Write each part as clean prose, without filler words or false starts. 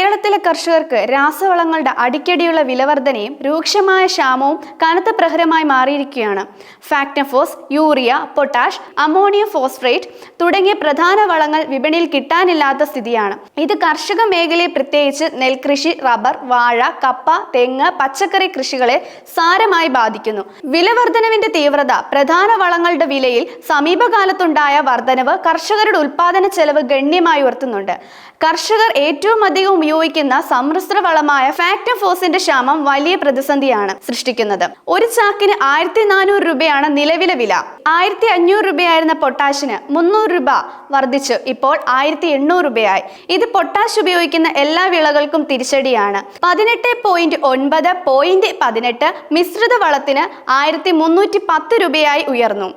കേരളത്തിലെ കർഷകർക്ക് രാസവളങ്ങളുടെ അടിക്കടിയുള്ള വിലവർധനയും രൂക്ഷമായ ക്ഷാമവും കനത്ത പ്രഹരമായി മാറിയിരിക്കുകയാണ്. Factamfos, urea, potash, ammonium phosphate തുടങ്ങിയ പ്രധാന വളങ്ങൾ വിപണിയിൽ കിട്ടാനില്ലാത്ത സ്ഥിതിയാണ്. ഇത് കർഷക മേഖലയെ, പ്രത്യേകിച്ച് നെൽകൃഷി, റബ്ബർ, വാഴ, കപ്പ, തെങ്ങ്, പച്ചക്കറി കൃഷികളെ സാരമായി ബാധിക്കുന്നു. വിലവർധനവിന്റെ തീവ്രത പ്രധാന വളങ്ങളുടെ വിലയിൽ സമീപകാലത്തുണ്ടായ വർധനവ് കർഷകരുടെ ഉൽപാദന ചെലവ് ഗണ്യമായി ഉയർത്തുന്നുണ്ട്. കർഷകർ ഏറ്റവും അധികം ഉപയോഗിക്കുന്ന സമ്മിശ്ര വളമായ ഫാക്ടംഫോസിന്റെ ക്ഷാമം വലിയ പ്രതിസന്ധിയാണ് സൃഷ്ടിക്കുന്നത്. ഒരു ചാക്കിന് 1400 രൂപയാണ് നിലവിലെ വില. 1500 രൂപയായിരുന്ന പൊട്ടാഷിന് 300 രൂപ വർദ്ധിച്ച് ഇപ്പോൾ 1800 രൂപയായി. ഇത് പൊട്ടാഷ് ഉപയോഗിക്കുന്ന എല്ലാ വിളകൾക്കും തിരിച്ചടിയാണ്. 18.9.18 മിശ്രിത വളത്തിന് 1310 രൂപയായി ഉയർന്നു.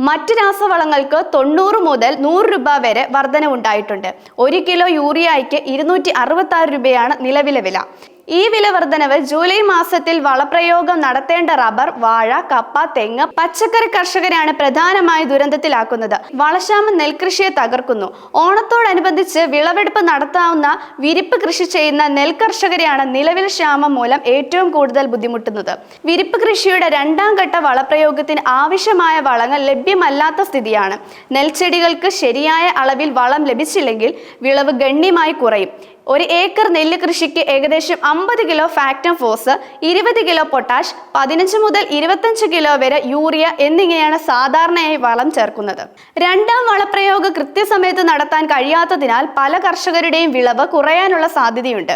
മറ്റ് രാസവളങ്ങൾക്ക് 90 മുതൽ 100 രൂപ വരെ വർധനവുണ്ടായിട്ടുണ്ട്. 1 കിലോ യൂറിയയ്ക്ക് 266 രൂപയാണ് നിലവിലെ വില. ഈ വില വർധനവ് ജൂലൈ മാസത്തിൽ വളപ്രയോഗം നടത്തേണ്ട റബ്ബർ, വാഴ, കപ്പ, തെങ്ങ്, പച്ചക്കറി കർഷകരെയാണ് പ്രധാനമായി ദുരന്തത്തിലാക്കുന്നത്. വളക്ഷാമം നെൽകൃഷിയെ തകർക്കുന്നു. ഓണത്തോടനുബന്ധിച്ച് വിളവെടുപ്പ് നടത്താവുന്ന വിരിപ്പ് കൃഷി ചെയ്യുന്ന നെൽകർഷകരെയാണ് നിലവിൽ ക്ഷാമം മൂലം ഏറ്റവും കൂടുതൽ ബുദ്ധിമുട്ടുന്നത്. വിരിപ്പ് കൃഷിയുടെ രണ്ടാം ഘട്ട വളപ്രയോഗത്തിന് ആവശ്യമായ വളങ്ങൾ ലഭ്യമല്ലാത്ത സ്ഥിതിയാണ്. നെൽച്ചെടികൾക്ക് ശരിയായ അളവിൽ വളം ലഭിച്ചില്ലെങ്കിൽ വിളവ് ഗണ്യമായി കുറയും. 1 ഏക്കർ നെല്ല് കൃഷിക്ക് ഏകദേശം 50 കിലോ ഫാക്ടംഫോസ്, 20 കിലോ പൊട്ടാഷ്, 15 മുതൽ 25 കിലോ വരെ യൂറിയ എന്നിങ്ങനെയാണ് സാധാരണയായി വളം ചേർക്കുന്നത്. രണ്ടാം വളപ്രയോഗം കൃത്യസമയത്ത് നടത്താൻ കഴിയാത്തതിനാൽ പല കർഷകരുടെയും വിളവ് കുറയാനുള്ള സാധ്യതയുണ്ട്.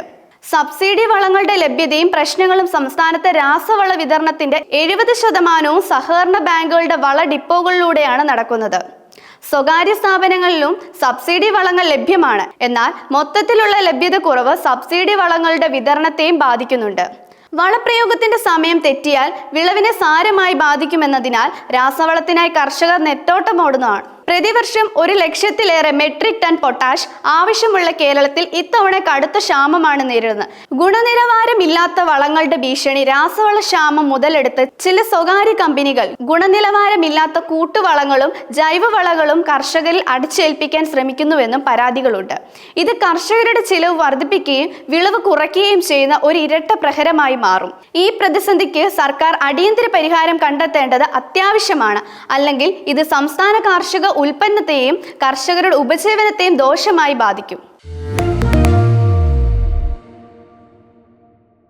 സബ്സിഡി വളങ്ങളുടെ ലഭ്യതയും പ്രശ്നങ്ങളും സംസ്ഥാനത്തെ രാസവള വിതരണത്തിന്റെ 70% സഹകരണ ബാങ്കുകളുടെ വള ഡിപ്പോകളിലൂടെയാണ് നടക്കുന്നത്. സ്വകാര്യ സ്ഥാപനങ്ങളിലും സബ്സിഡി വളങ്ങൾ ലഭ്യമാണ്. എന്നാൽ മൊത്തത്തിലുള്ള ലഭ്യത കുറവ് സബ്സിഡി വളങ്ങളുടെ വിതരണത്തെയും ബാധിക്കുന്നുണ്ട്. വളപ്രയോഗത്തിന്റെ സമയം തെറ്റിയാൽ വിളവിനെ സാരമായി ബാധിക്കുമെന്നതിനാൽ രാസവളത്തിനായി കർഷകർ നെട്ടോട്ടമോടുന്നതാണ്. പ്രതിവർഷം 1 ലക്ഷത്തിലേറെ മെട്രിക് ടൺ പൊട്ടാഷ് ആവശ്യമുള്ള കേരളത്തിൽ ഇത്തവണ കടുത്ത ക്ഷാമമാണ് നേരിടുന്നത്. ഗുണനിലവാരമില്ലാത്ത വളങ്ങളുടെ ഭീഷണി രാസവള ക്ഷാമം മുതലെടുത്ത് ചില സ്വകാര്യ കമ്പനികൾ ഗുണനിലവാരമില്ലാത്ത കൂട്ടുവളങ്ങളും ജൈവവളങ്ങളും കർഷകരിൽ അടിച്ചേൽപ്പിക്കാൻ ശ്രമിക്കുന്നുവെന്നും പരാതികളുണ്ട്. ഇത് കർഷകരുടെ ചിലവ് വർദ്ധിപ്പിക്കുകയും വിളവ് കുറയ്ക്കുകയും ചെയ്യുന്ന ഒരു ഇരട്ട പ്രഹരമായി മാറും. ഈ പ്രതിസന്ധിക്ക് സർക്കാർ അടിയന്തര പരിഹാരം കണ്ടെത്തേണ്ടത് അത്യാവശ്യമാണ്. അല്ലെങ്കിൽ ഇത് സംസ്ഥാന കാർഷിക ഉൽപ്പന്നത്തെയും കർഷകരുടെ ഉപജീവനത്തെയും ദോഷമായി ബാധിക്കും.